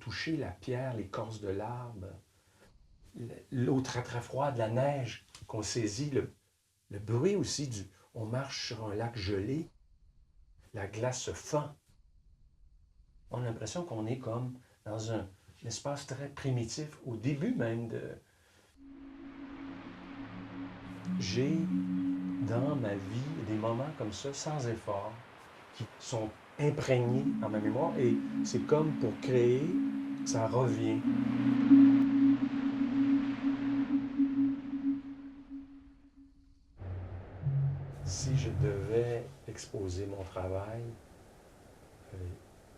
toucher la pierre, l'écorce de l'arbre, l'eau très très froide, la neige qu'on saisit, le bruit aussi du... On marche sur un lac gelé, la glace se fend. On a l'impression qu'on est comme dans un espace très primitif, au début même de... J'ai dans ma vie des moments comme ça, sans effort, qui sont imprégnés dans ma mémoire et c'est comme pour créer, ça revient. Si je devais exposer mon travail,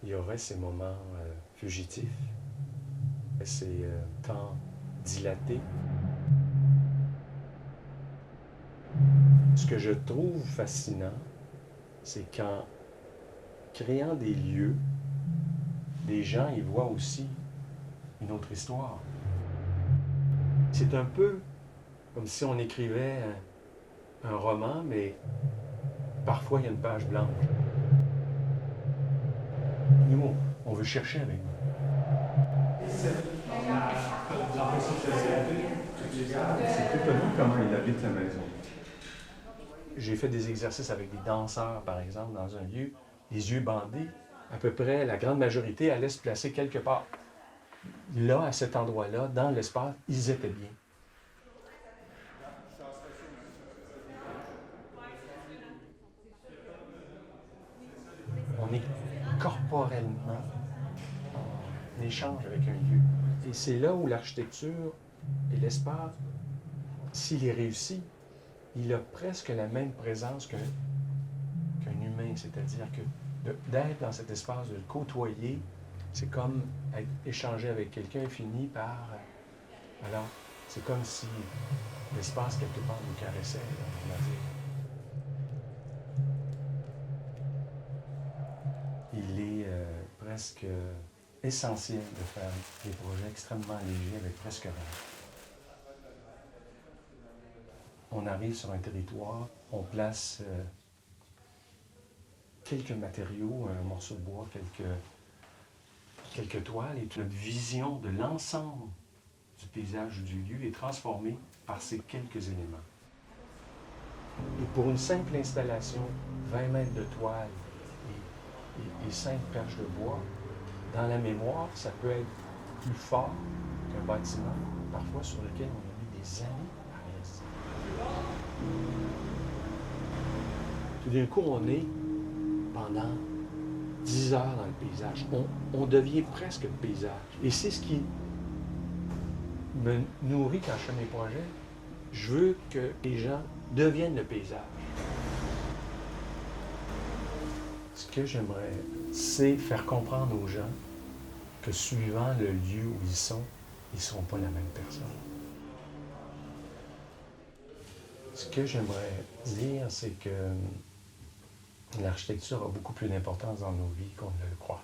il y aurait ces moments fugitifs, ces temps dilatés. Ce que je trouve fascinant, c'est qu'en créant des lieux, des gens y voient aussi une autre histoire. C'est un peu comme si on écrivait un roman, mais parfois il y a une page blanche. Nous, on veut chercher avec nous. C'est étonnant comment il habite la maison. J'ai fait des exercices avec des danseurs, par exemple, dans un lieu, les yeux bandés. À peu près, la grande majorité allait se placer quelque part. Là, à cet endroit-là, dans l'espace, ils étaient bien. On est corporellement en échange avec un lieu. Et c'est là où l'architecture et l'espace, s'il est réussi, il a presque la même présence qu'un humain. C'est-à-dire que d'être dans cet espace, de le côtoyer, c'est comme être échangé avec quelqu'un finit par... Alors, c'est comme si l'espace, quelque part, nous caressait, on va dire. Il est presque essentiel de faire des projets extrêmement légers avec presque rien. On arrive sur un territoire, on place quelques matériaux, un morceau de bois, quelques toiles, et notre vision de l'ensemble du paysage du lieu est transformée par ces quelques éléments. Et pour une simple installation, 20 mètres de toile et 5 perches de bois, dans la mémoire, ça peut être plus fort qu'un bâtiment, parfois sur lequel on a mis des années à réaliser. Tout d'un coup, on est pendant 10 heures dans le paysage. On devient presque le paysage. Et c'est ce qui me nourrit quand je fais mes projets. Je veux que les gens deviennent le paysage. Ce que j'aimerais, c'est faire comprendre aux gens que suivant le lieu où ils sont, ils ne seront pas la même personne. Ce que j'aimerais dire, c'est que l'architecture a beaucoup plus d'importance dans nos vies qu'on ne le croit.